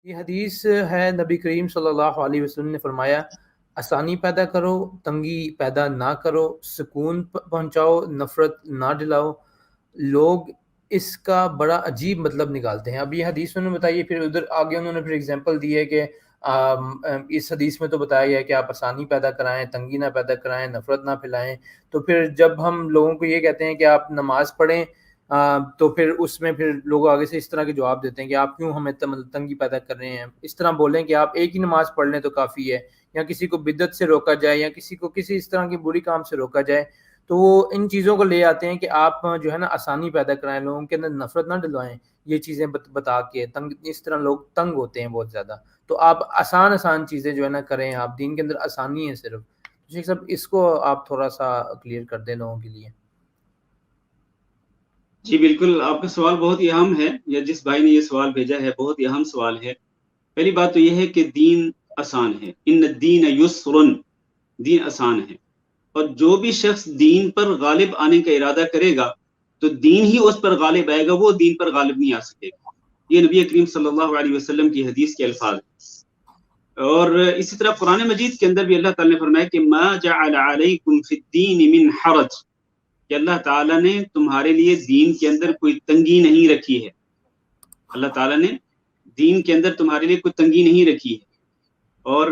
یہ حدیث ہے، نبی کریم صلی اللہ علیہ وسلم نے فرمایا آسانی پیدا کرو، تنگی پیدا نہ کرو، سکون پہنچاؤ، نفرت نہ ڈلاؤ۔ لوگ اس کا بڑا عجیب مطلب نکالتے ہیں۔ اب یہ حدیث انہوں نے بتائی، پھر ادھر آگے انہوں نے پھر اگزامپل دی ہے کہ اس حدیث میں تو بتایا گیا ہے کہ آپ آسانی پیدا کرائیں، تنگی نہ پیدا کرائیں، نفرت نہ پھیلائیں۔ تو پھر جب ہم لوگوں کو یہ کہتے ہیں کہ آپ نماز پڑھیں، تو پھر اس میں پھر لوگ آگے سے اس طرح کے جواب دیتے ہیں کہ آپ کیوں ہمیں تنگی پیدا کر رہے ہیں۔ اس طرح بولیں کہ آپ ایک ہی نماز پڑھ لیں تو کافی ہے، یا کسی کو بدعت سے روکا جائے، یا کسی کو کسی اس طرح کی بری کام سے روکا جائے، تو وہ ان چیزوں کو لے آتے ہیں کہ آپ جو ہے نا آسانی پیدا کرائیں، لوگوں کے اندر نفرت نہ ڈلوائیں، یہ چیزیں بتا کے اس طرح لوگ تنگ ہوتے ہیں بہت زیادہ۔ تو آپ آسان چیزیں جو ہے نا کریں، آپ دین کے اندر آسانی ہے صرف۔ شیخ صاحب اس کو آپ تھوڑا سا کلیئر کر دیں لوگوں کے لیے۔ جی بالکل، آپ کا سوال بہت ہی اہم ہے، یا جس بھائی نے یہ سوال بھیجا ہے بہت ہی اہم سوال ہے۔ پہلی بات تو یہ ہے کہ دین آسان ہے، ان الدین یسر، دین آسان ہے، اور جو بھی شخص دین پر غالب آنے کا ارادہ کرے گا تو دین ہی اس پر غالب آئے گا، وہ دین پر غالب نہیں آ سکے گا۔ یہ نبی کریم صلی اللہ علیہ وسلم کی حدیث کے الفاظ ہیں۔ اور اسی طرح قرآن مجید کے اندر بھی اللہ تعالی نے فرمایا کہ ما جعل علیکم فی الدین من حرج، کہ اللہ تعالیٰ نے تمہارے لیے دین کے اندر کوئی تنگی نہیں رکھی ہے۔ اللہ تعالیٰ نے دین کے اندر تمہارے لیے کوئی تنگی نہیں رکھی ہے۔ اور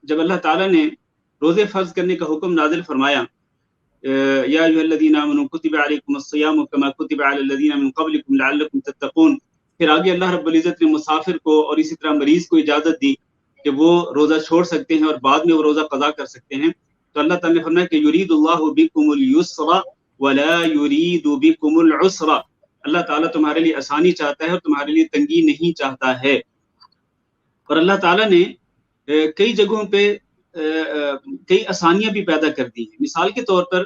جب اللہ تعالیٰ نے روزے فرض کرنے کا حکم نازل فرمایا، یا ایھا الذین آمنوا کتب علیکم الصیام کما کتب علی الذین من قبلکم لعلکم تتقون، پھر آگے اللہ رب العزت نے مسافر کو اور اسی طرح مریض کو اجازت دی کہ وہ روزہ چھوڑ سکتے ہیں اور بعد میں وہ روزہ قضا کر سکتے ہیں۔ تو اللہ تعالیٰ نے فرمایا کہ یرید اللہ بکم الیسر ولا یرید بکم العسر، اللہ تعالیٰ تمہارے لیے آسانی چاہتا ہے اور تمہارے لیے تنگی نہیں چاہتا ہے۔ اور اللہ تعالیٰ نے کئی جگہوں پہ کئی آسانیاں بھی پیدا کر دی ہیں۔ مثال کے طور پر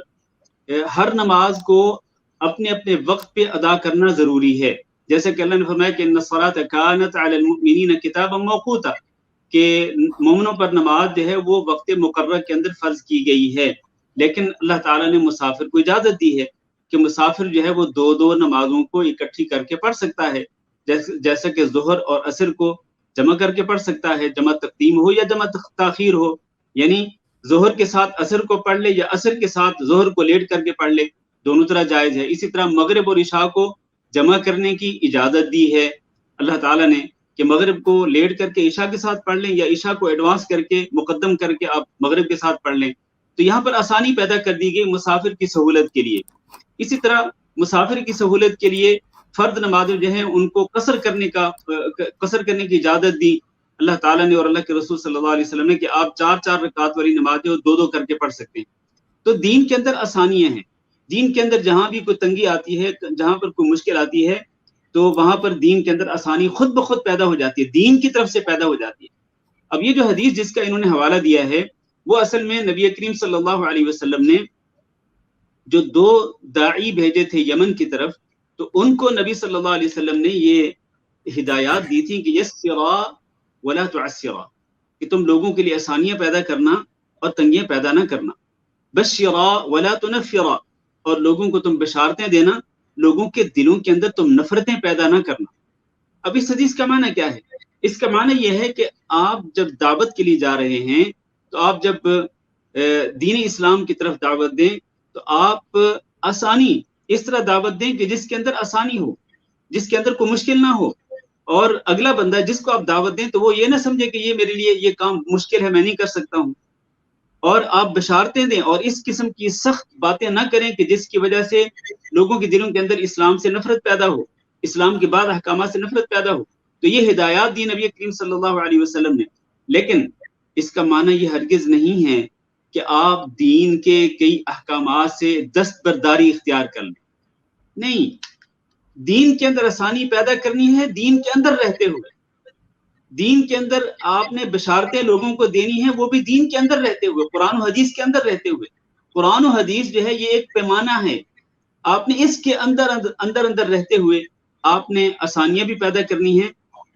ہر نماز کو اپنے اپنے وقت پہ ادا کرنا ضروری ہے، جیسے کہ اللہ نے فرمایا کہ ان الصلاۃ کانت علی المؤمنین کتابا موقوتا، کہ مومنوں پر نماز جو ہے وہ وقت مقررہ کے اندر فرض کی گئی ہے۔ لیکن اللہ تعالیٰ نے مسافر کو اجازت دی ہے کہ مسافر جو ہے وہ دو نمازوں کو اکٹھی کر کے پڑھ سکتا ہے، جیسا کہ ظہر اور عصر کو جمع کر کے پڑھ سکتا ہے، جمع تقدیم ہو یا جمع تاخیر ہو، یعنی ظہر کے ساتھ عصر کو پڑھ لے یا عصر کے ساتھ ظہر کو لیٹ کر کے پڑھ لے، دونوں طرح جائز ہے۔ اسی طرح مغرب اور عشاء کو جمع کرنے کی اجازت دی ہے اللہ تعالیٰ نے، کہ مغرب کو لیٹ کر کے عشاء کے ساتھ پڑھ لیں، یا عشاء کو ایڈوانس کر کے مقدم کر کے آپ مغرب کے ساتھ پڑھ لیں۔ تو یہاں پر آسانی پیدا کر دی گئی مسافر کی سہولت کے لیے۔ اسی طرح مسافر کی سہولت کے لیے فرد نمازیں جو ہیں ان کو قصر کرنے کی اجازت دی اللہ تعالیٰ نے اور اللہ کے رسول صلی اللہ علیہ وسلم نے، کہ آپ 4 رکعت والی نمازیں 2 کر کے پڑھ سکتے ہیں۔ تو دین کے اندر آسانیاں ہیں۔ دین کے اندر جہاں بھی کوئی تنگی آتی ہے، جہاں پر کوئی مشکل آتی ہے، تو وہاں پر دین کے اندر آسانی خود بخود پیدا ہو جاتی ہے، دین کی طرف سے پیدا ہو جاتی ہے۔ اب یہ جو حدیث جس کا انہوں نے حوالہ دیا ہے، وہ اصل میں نبی کریم صلی اللہ علیہ وسلم نے جو 2 داعی بھیجے تھے یمن کی طرف، تو ان کو نبی صلی اللہ علیہ وسلم نے یہ ہدایات دی تھی کہ یسرا ولا تعسرا، کہ تم لوگوں کے لیے آسانیاں پیدا کرنا اور تنگیاں پیدا نہ کرنا، بشرا ولا تنفرا، اور لوگوں کو تم بشارتیں دینا، لوگوں کے دلوں کے اندر تم نفرتیں پیدا نہ کرنا۔ اب اس حدیث کا معنی کیا ہے؟ اس کا معنی یہ ہے کہ آپ جب دعوت کے لیے جا رہے ہیں، تو آپ جب دین اسلام کی طرف دعوت دیں تو آپ آسانی اس طرح دعوت دیں کہ جس کے اندر آسانی ہو، جس کے اندر کوئی مشکل نہ ہو، اور اگلا بندہ جس کو آپ دعوت دیں تو وہ یہ نہ سمجھے کہ یہ میرے لیے یہ کام مشکل ہے، میں نہیں کر سکتا ہوں۔ اور آپ بشارتیں دیں اور اس قسم کی سخت باتیں نہ کریں کہ جس کی وجہ سے لوگوں کے دلوں کے اندر اسلام سے نفرت پیدا ہو، اسلام کے بعد احکامات سے نفرت پیدا ہو۔ تو یہ ہدایات دی نبی کریم صلی اللہ علیہ وسلم نے، لیکن اس کا معنی یہ ہرگز نہیں ہے کہ آپ دین کے کئی احکامات سے دستبرداری اختیار کر لیں۔ نہیں، دین کے اندر آسانی پیدا کرنی ہے، دین کے اندر رہتے ہوئے۔ دین کے اندر آپ نے بشارتیں لوگوں کو دینی ہیں، وہ بھی دین کے اندر رہتے ہوئے، قرآن و حدیث کے اندر رہتے ہوئے۔ قرآن و حدیث جو ہے یہ ایک پیمانہ ہے، آپ نے اس کے اندر رہتے ہوئے آپ نے آسانیاں بھی پیدا کرنی ہیں۔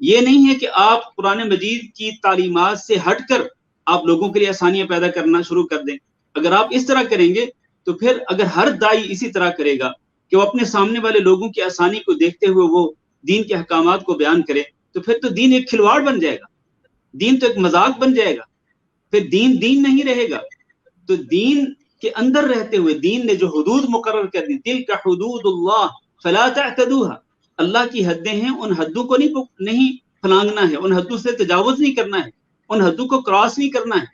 یہ نہیں ہے کہ آپ قرآن مجید کی تعلیمات سے ہٹ کر آپ لوگوں کے لیے آسانیاں پیدا کرنا شروع کر دیں۔ اگر آپ اس طرح کریں گے تو پھر اگر ہر دائی اسی طرح کرے گا کہ وہ اپنے سامنے والے لوگوں کی آسانی کو دیکھتے ہوئے وہ دین کے احکامات کو بیان کرے، تو پھر تو دین ایک کھلواڑ بن جائے گا, دین تو ایک مذاق بن جائے گا, پھر دین دین نہیں رہے گا. تو دین کے اندر رہتے ہوئے دین نے جو حدود مقرر کر دی, تلک حدود اللہ فلا تعتدوها, اللہ کی حدیں ہیں, ان حدوں کو نہیں پھلانگنا ہے, ان حدوں سے تجاوز نہیں کرنا ہے, ان حدوں کو کراس نہیں کرنا ہے.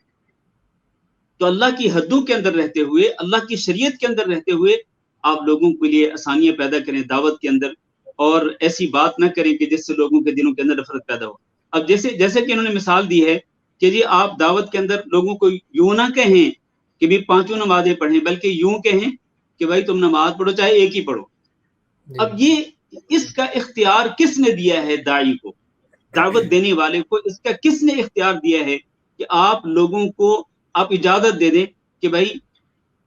تو اللہ کی حدوں کے اندر رہتے ہوئے, اللہ کی شریعت کے اندر رہتے ہوئے آپ لوگوں کے لیے آسانیاں پیدا کریں دعوت کے اندر, اور ایسی بات نہ کریں کہ جس سے لوگوں کے دلوں کے اندر نفرت پیدا ہو. اب جیسے کہ انہوں نے مثال دی ہے کہ جی آپ دعوت کے اندر لوگوں کو یوں نہ کہیں کہ بھی 5 نمازیں پڑھیں, بلکہ یوں کہیں کہ بھائی تم نماز پڑھو چاہے ایک ہی پڑھو. اب یہ اس کا اختیار کس نے دیا ہے داعی کو, دعوت دینے والے کو, اس کا کس نے اختیار دیا ہے کہ آپ لوگوں کو آپ اجازت دے دیں کہ بھائی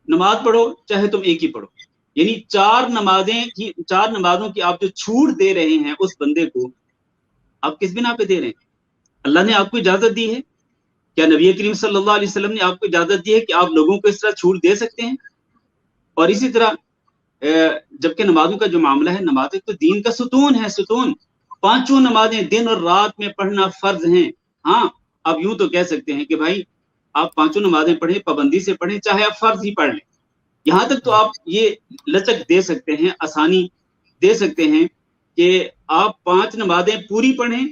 نماز پڑھو چاہے تم ایک ہی پڑھو. یعنی 4 نمازوں کی آپ جو چھوٹ دے رہے ہیں اس بندے کو, آپ کس بنا پہ دے رہے ہیں؟ اللہ نے آپ کو اجازت دی ہے؟ کیا نبی کریم صلی اللہ علیہ وسلم نے آپ کو اجازت دی ہے کہ آپ لوگوں کو اس طرح چھوٹ دے سکتے ہیں؟ اور اسی طرح جبکہ نمازوں کا جو معاملہ ہے, نمازیں تو دین کا ستون ہے, ستون. 5 نمازیں دن اور رات میں پڑھنا فرض ہیں. ہاں آپ یوں تو کہہ سکتے ہیں کہ بھائی آپ 5 نمازیں پڑھیں, پابندی سے پڑھیں, چاہے آپ فرض ہی پڑھ لیں. یہاں تک تو آپ یہ لچک دے سکتے ہیں, آسانی دے سکتے ہیں کہ آپ 5 نمازیں پوری پڑھیں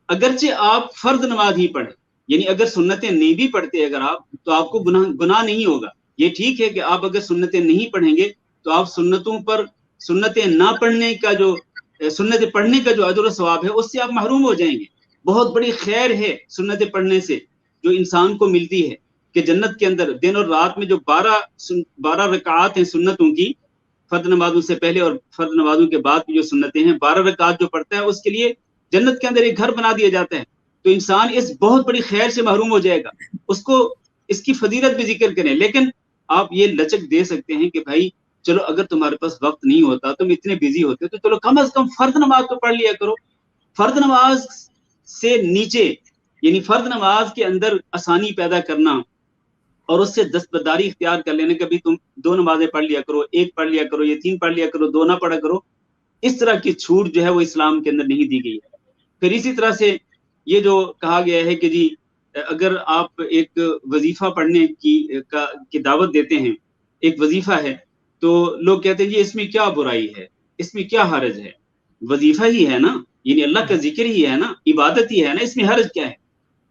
اگرچہ آپ فرض نماز ہی پڑھیں. یعنی اگر سنتیں نہیں بھی پڑھتے اگر آپ, تو آپ کو گناہ نہیں ہوگا. یہ ٹھیک ہے کہ آپ اگر سنتیں نہیں پڑھیں گے تو آپ سنتوں پر, سنتیں نہ پڑھنے کا جو, سنتیں پڑھنے کا جو اجر و ثواب ہے اس سے آپ محروم ہو جائیں گے. بہت بڑی خیر ہے سنتیں پڑھنے سے جو انسان کو ملتی ہے, کہ جنت کے اندر دن اور رات میں جو 12 رکعات ہیں سنتوں کی, فرض نمازوں سے پہلے اور فرض نمازوں کے بعد کی جو سنتیں ہیں, 12 رکعات جو پڑھتا ہے اس کے لیے جنت کے اندر ایک گھر بنا دیا جاتا ہے. تو انسان اس بہت بڑی خیر سے محروم ہو جائے گا. اس کو اس کی فضیلت بھی ذکر کریں, لیکن آپ یہ لچک دے سکتے ہیں کہ بھائی چلو اگر تمہارے پاس وقت نہیں ہوتا, تم اتنے بیزی ہوتے, تو چلو کم از کم فرض نماز تو پڑھ لیا کرو. فرض نماز سے نیچے, یعنی فرض نماز کے اندر آسانی پیدا کرنا اور اس سے دستبرداری اختیار کر لینا, کبھی تم 2 نمازیں پڑھ لیا کرو, 1 پڑھ لیا کرو, یا 3 پڑھ لیا کرو, 2 نہ پڑھا کرو, اس طرح کی چھوٹ جو ہے وہ اسلام کے اندر نہیں دی گئی ہے. پھر اسی طرح سے یہ جو کہا گیا ہے کہ جی اگر آپ ایک وظیفہ پڑھنے کی دعوت دیتے ہیں, ایک وظیفہ ہے, تو لوگ کہتے ہیں جی اس میں کیا برائی ہے, اس میں کیا حرج ہے, وظیفہ ہی ہے نا, یعنی اللہ کا ذکر ہی ہے نا, عبادت ہی ہے نا, اس میں حرج کیا ہے,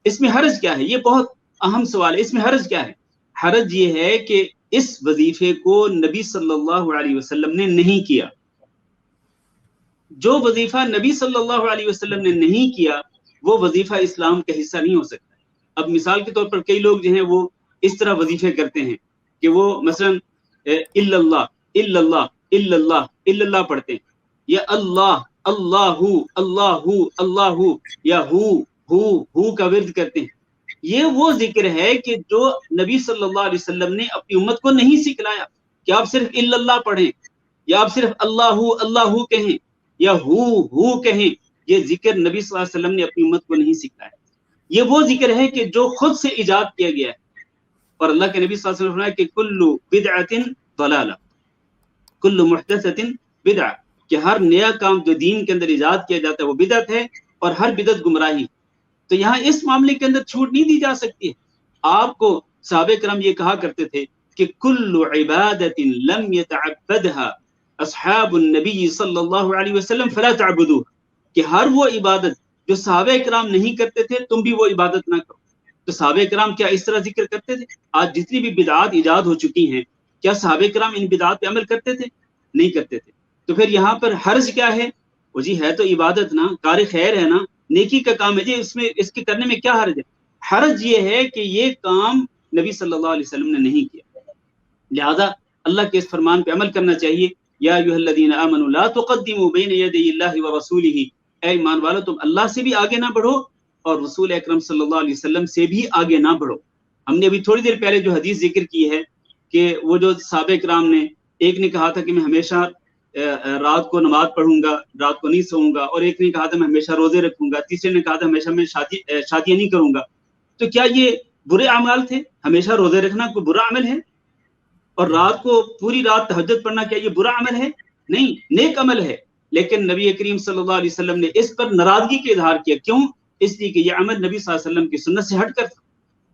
اس میں حرج کیا ہے؟ یہ بہت اہم سوال ہے. اس میں حرج کیا ہے؟ حرج یہ ہے کہ اس وظیفے کو نبی صلی اللہ علیہ وسلم نے نہیں کیا. جو وظیفہ نبی صلی اللہ علیہ وسلم نے نہیں کیا وہ وظیفہ اسلام کا حصہ نہیں ہو سکتا. اب مثال کے طور پر کئی لوگ جو ہیں وہ اس طرح وظیفے کرتے ہیں کہ وہ مثلا الا اللہ الا اللہ الا اللہ الا اللہ پڑھتے ہیں, یا اللہ اللہ اللہ اللہ, یا ہو کا ورد کرتے ہیں. یہ وہ ذکر ہے کہ جو نبی صلی اللہ علیہ وسلم نے اپنی امت کو نہیں سکھلایا, کہ آپ صرف الا اللہ پڑھیں, یا آپ صرف اللہ اللہ کہیں, یا ہو کہیں. یہ ذکر نبی صلی اللہ علیہ وسلم نے اپنی امت کو نہیں سکھلایا. یہ وہ ذکر ہے کہ جو خود سے ایجاد کیا گیا ہے. اور اللہ کے نبی صلی اللہ علیہ وسلم نے فرمایا کہ کل بدعۃ ضلالہ کل محدثۃ بدعہ, کہ ہر نیا کام جو دین کے اندر ایجاد کیا جاتا ہے وہ بدعت ہے, اور ہر بدعت گمراہی. تو یہاں اس معاملے کے اندر چھوٹ نہیں دی جا سکتی. آپ کو صحابہ کرام یہ کہا کرتے تھے کہ کل عبادۃ لم يتعبدها اصحاب النبی صلی اللہ علیہ وسلم فلا تعبدوها, کہ ہر وہ عبادت جو صحابہ کرام نہیں کرتے تھے تم بھی وہ عبادت نہ کرو. تو صحابہ کرام کیا اس طرح ذکر کرتے تھے؟ آج جتنی بھی بدعات ایجاد ہو چکی ہیں, کیا صحابہ کرام ان بدعات پہ عمل کرتے تھے؟ نہیں کرتے تھے. تو پھر یہاں پر حرج کیا ہے؟ وہ جی ہے تو عبادت نا, کار خیر ہے نا, نیکی کا کام ہے جی, اس کے کرنے میں کیا حرج ہے؟ حرج یہ ہے کہ یہ کام نبی صلی اللہ علیہ وسلم نے نہیں کیا. لہذا اللہ کے اس فرمان پہ عمل کرنا چاہیے. یا ایھا الذین آمنوا لا تقدموا بین یدی اللہ ورسولہ, اے ایمان والو تم اللہ سے بھی آگے نہ بڑھو اور رسول اکرم صلی اللہ علیہ وسلم سے بھی آگے نہ بڑھو. ہم نے ابھی تھوڑی دیر پہلے جو حدیث ذکر کی ہے کہ وہ جو صحابہ کرام نے, ایک نے کہا تھا کہ میں ہمیشہ رات کو نماز پڑھوں گا, رات کو نہیں سوؤں گا, اور ایک نے کہا تھا میں ہمیشہ روزے رکھوں گا, تیسرے نے کہا تھا ہمیشہ میں شادیاں نہیں کروں گا. تو کیا یہ برے اعمال تھے؟ ہمیشہ روزے رکھنا کوئی برا عمل ہے؟ اور رات کو پوری رات تہجد پڑھنا کیا یہ برا عمل ہے؟ نہیں, نیک عمل ہے. لیکن نبی کریم صلی اللہ علیہ وسلم نے اس پر ناراضگی کا اظہار کیا. کیوں؟ اس لیے کہ یہ عمل نبی صلی اللہ علیہ وسلم کی سنت سے ہٹ کر تھا.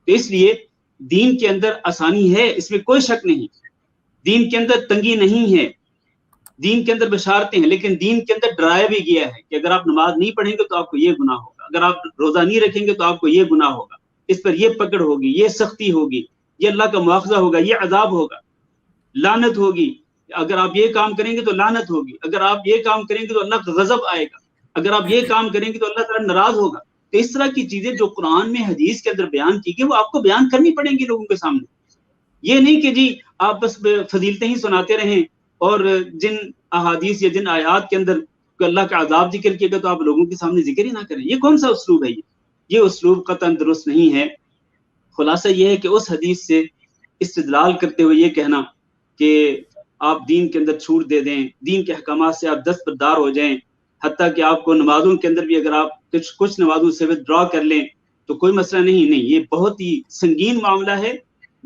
تو اس لیے دین کے اندر آسانی ہے، اس میں کوئی شک نہیں. دین کے اندر تنگی نہیں ہے، دین کے اندر بشارتیں ہیں، لیکن دین کے اندر ڈرایا بھی گیا ہے کہ اگر آپ نماز نہیں پڑھیں گے تو آپ کو یہ گناہ ہوگا، اگر آپ روزہ نہیں رکھیں گے تو آپ کو یہ گناہ ہوگا، اس پر یہ پکڑ ہوگی، یہ سختی ہوگی، یہ اللہ کا مواخذہ ہوگا، یہ عذاب ہوگا، لعنت ہوگی. اگر آپ یہ کام کریں گے تو لعنت ہوگی، اگر آپ یہ کام کریں گے تو اللہ کا غضب آئے گا، اگر آپ یہ کام کریں گے تو اللہ تعالیٰ ناراض ہوگا. تو اس طرح کی چیزیں جو قرآن میں حدیث کے اندر بیان کی گئی وہ آپ کو بیان کرنی پڑیں گی لوگوں کے سامنے. یہ نہیں کہ جی آپ بس فضیلتیں ہی سناتے رہیں اور جن احادیث یا جن آیات کے اندر اللہ کا عذاب ذکر کیے گا تو آپ لوگوں کے سامنے ذکر ہی نہ کریں. یہ کون سا اسلوب ہے؟ یہ اسلوب قطعاً درست نہیں ہے. خلاصہ یہ ہے کہ اس حدیث سے استدلال کرتے ہوئے یہ کہنا کہ آپ دین کے اندر چھوٹ دے دیں، دین کے احکامات سے آپ دستبردار ہو جائیں، حتیٰ کہ آپ کو نمازوں کے اندر بھی اگر آپ کچھ نمازوں سے ودرا کر لیں تو کوئی مسئلہ نہیں. یہ بہت ہی سنگین معاملہ ہے.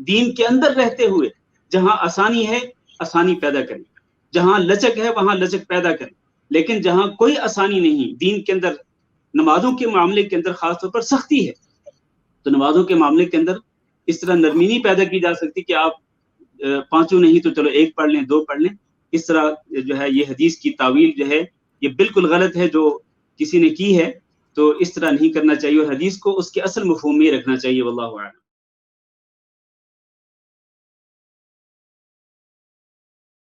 دین کے اندر رہتے ہوئے جہاں آسانی ہے آسانی پیدا کریں، جہاں لچک ہے وہاں لچک پیدا کریں، لیکن جہاں کوئی آسانی نہیں، دین کے اندر نمازوں کے معاملے کے اندر خاص طور پر سختی ہے، تو نمازوں کے معاملے کے اندر اس طرح نرمی نہیں پیدا کی جا سکتی کہ آپ پانچوں نہیں تو چلو ایک پڑھ لیں، دو پڑھ لیں. اس طرح جو ہے یہ حدیث کی تعویل جو ہے یہ بالکل غلط ہے جو کسی نے کی ہے. تو اس طرح نہیں کرنا چاہیے اور حدیث کو اس کے اصل مفہوم میں رکھنا چاہیے. واللہ اعلم.